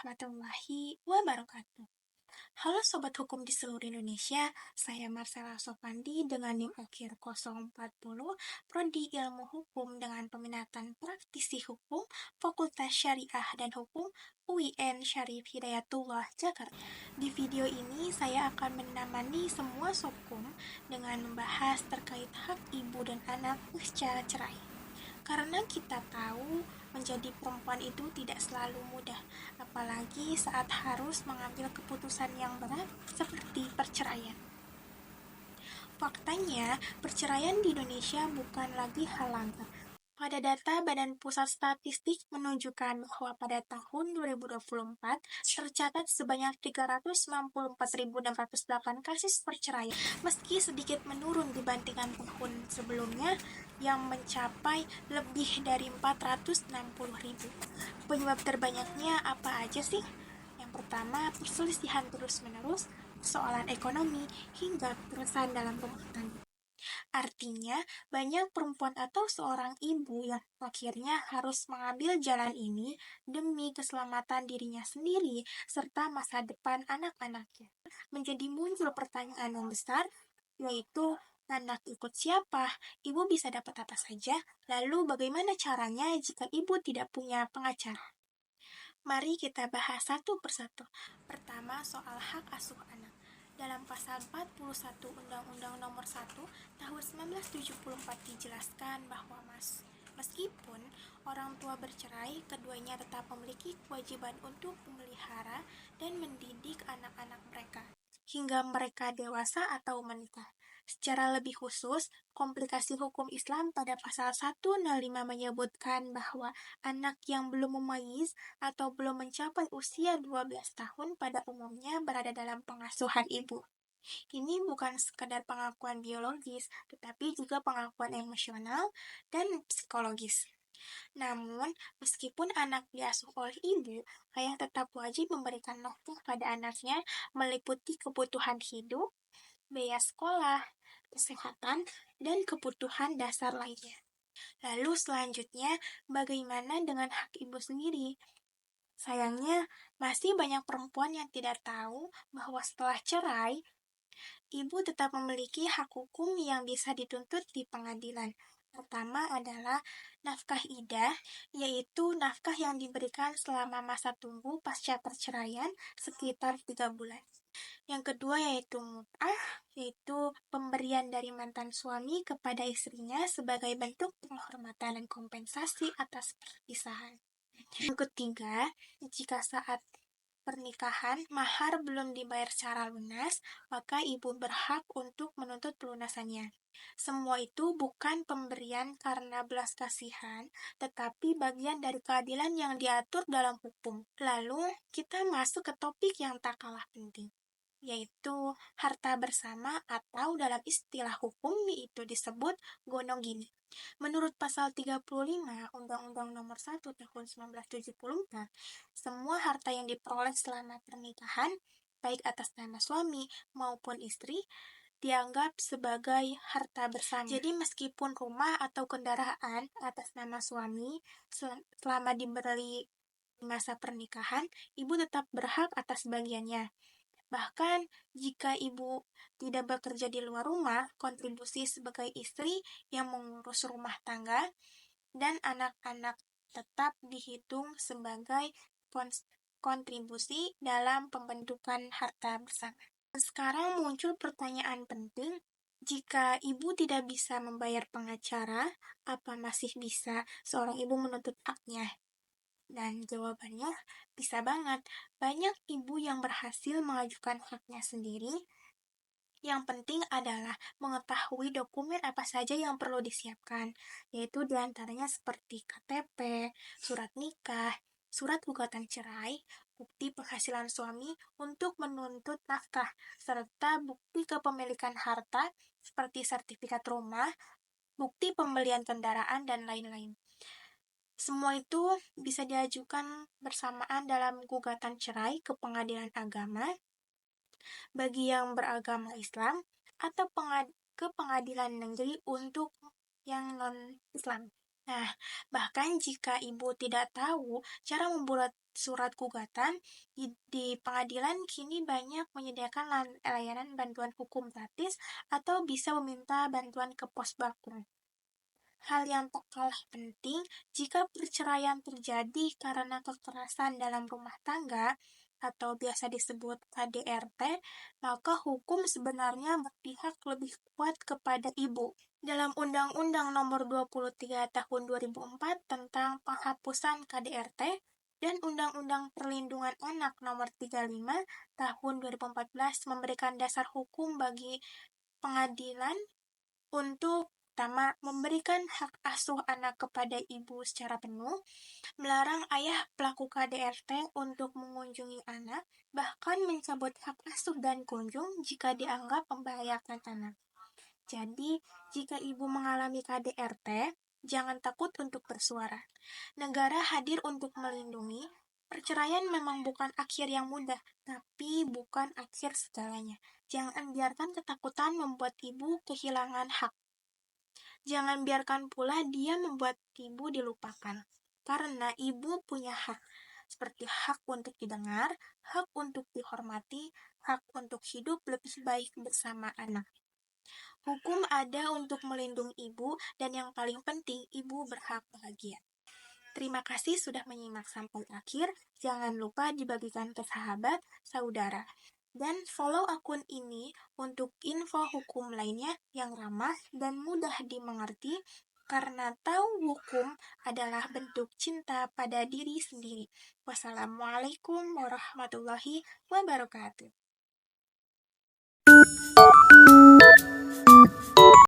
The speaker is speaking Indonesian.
warahmatullahi wabarakatuh. Halo Sobat Hukum di seluruh Indonesia, saya Marcella Sopandi dengan NIM Akhir 040, Prodi Ilmu Hukum dengan peminatan praktisi hukum, Fakultas Syariah dan Hukum, UIN Syarif Hidayatullah, Jakarta. Di video ini saya akan menemani semua Sobkum dengan membahas terkait hak ibu dan anak pasca cerai. Karena kita tahu menjadi perempuan itu tidak selalu mudah, apalagi saat harus mengambil keputusan yang berat seperti perceraian. Faktanya, perceraian di Indonesia bukan lagi hal langka. Pada data Badan Pusat Statistik menunjukkan bahwa pada tahun 2024 tercatat sebanyak 394.608 kasus perceraian, meski sedikit menurun dibandingkan tahun sebelumnya yang mencapai lebih dari 460.000. Penyebab terbanyaknya apa aja sih? Yang pertama, perselisihan terus-menerus, persoalan ekonomi, hingga kekerasan dalam rumah tangga. Artinya, banyak perempuan atau seorang ibu yang akhirnya harus mengambil jalan ini demi keselamatan dirinya sendiri serta masa depan anak-anaknya. Menjadi muncul pertanyaan yang besar, yaitu anak ikut siapa? Ibu bisa dapat apa saja? Lalu bagaimana caranya jika ibu tidak punya pengacara? Mari kita bahas satu persatu. Pertama, soal hak asuh anak. Dalam pasal 41 Undang-Undang Nomor 1 Tahun 1974 dijelaskan bahwa meskipun orang tua bercerai, keduanya tetap memiliki kewajiban untuk memelihara dan mendidik anak-anak mereka hingga mereka dewasa atau menikah. Secara lebih khusus, komplikasi hukum Islam pada pasal 105 menyebutkan bahwa anak yang belum memayyiz atau belum mencapai usia 12 tahun pada umumnya berada dalam pengasuhan ibu. Ini bukan sekadar pengakuan biologis, tetapi juga pengakuan emosional dan psikologis. Namun, meskipun anak diasuh oleh ibu, ayah tetap wajib memberikan nafkah pada anaknya meliputi kebutuhan hidup, biaya sekolah, kesehatan, dan kebutuhan dasar lainnya. Lalu selanjutnya, bagaimana dengan hak ibu sendiri? Sayangnya, masih banyak perempuan yang tidak tahu bahwa setelah cerai, ibu tetap memiliki hak hukum yang bisa dituntut di pengadilan. Pertama adalah nafkah idah, yaitu nafkah yang diberikan selama masa tunggu pasca perceraian sekitar 3 bulan. Yang kedua yaitu mut'ah, yaitu pemberian dari mantan suami kepada istrinya sebagai bentuk penghormatan dan kompensasi atas perpisahan. Yang ketiga, jika saat pernikahan mahar belum dibayar secara lunas, maka ibu berhak untuk menuntut pelunasannya. Semua itu bukan pemberian karena belas kasihan, tetapi bagian dari keadilan yang diatur dalam hukum. Lalu, kita masuk ke topik yang tak kalah penting, yaitu harta bersama atau dalam istilah hukum itu disebut gonogini. Menurut pasal 35 Undang-Undang Nomor 1 Tahun 1974, semua harta yang diperoleh selama pernikahan, baik atas nama suami maupun istri, dianggap sebagai harta bersama. Jadi meskipun rumah atau kendaraan atas nama suami selama diberi masa pernikahan, ibu tetap berhak atas bagiannya. Bahkan, jika ibu tidak bekerja di luar rumah, kontribusi sebagai istri yang mengurus rumah tangga dan anak-anak tetap dihitung sebagai kontribusi dalam pembentukan harta bersama. Sekarang muncul pertanyaan penting, jika ibu tidak bisa membayar pengacara, apa masih bisa seorang ibu menuntut haknya? Dan jawabannya, bisa banget. Banyak ibu yang berhasil mengajukan haknya sendiri. Yang penting adalah mengetahui dokumen apa saja yang perlu disiapkan, yaitu diantaranya seperti KTP, surat nikah, surat gugatan cerai, bukti penghasilan suami untuk menuntut nafkah, serta bukti kepemilikan harta seperti sertifikat rumah, bukti pembelian kendaraan, dan lain-lain. Semua itu bisa diajukan bersamaan dalam gugatan cerai ke pengadilan agama bagi yang beragama Islam atau ke pengadilan negeri untuk yang non-Islam. Nah, bahkan jika ibu tidak tahu cara membuat surat gugatan, di pengadilan kini banyak menyediakan layanan bantuan hukum gratis atau bisa meminta bantuan ke pos bakung. Hal yang tak kalah penting, jika perceraian terjadi karena kekerasan dalam rumah tangga atau biasa disebut KDRT, maka hukum sebenarnya berpihak lebih kuat kepada ibu. Dalam Undang-Undang Nomor 23 Tahun 2004 tentang penghapusan KDRT dan Undang-Undang Perlindungan Anak Nomor 35 Tahun 2014 memberikan dasar hukum bagi pengadilan untuk pertama, memberikan hak asuh anak kepada ibu secara penuh, melarang ayah pelaku KDRT untuk mengunjungi anak, bahkan mencabut hak asuh dan kunjung jika dianggap membahayakan anak. Jadi, jika ibu mengalami KDRT, jangan takut untuk bersuara. Negara hadir untuk melindungi. Perceraian memang bukan akhir yang mudah, tapi bukan akhir segalanya. Jangan biarkan ketakutan membuat ibu kehilangan hak. Jangan biarkan pula dia membuat ibu dilupakan, karena ibu punya hak, seperti hak untuk didengar, hak untuk dihormati, hak untuk hidup lebih baik bersama anak. Hukum ada untuk melindungi ibu, dan yang paling penting, ibu berhak bahagia. Terima kasih sudah menyimak sampai akhir. Jangan lupa dibagikan ke sahabat, saudara. Dan follow akun ini untuk info hukum lainnya yang ramah dan mudah dimengerti, karena tahu hukum adalah bentuk cinta pada diri sendiri. Wassalamualaikum warahmatullahi wabarakatuh.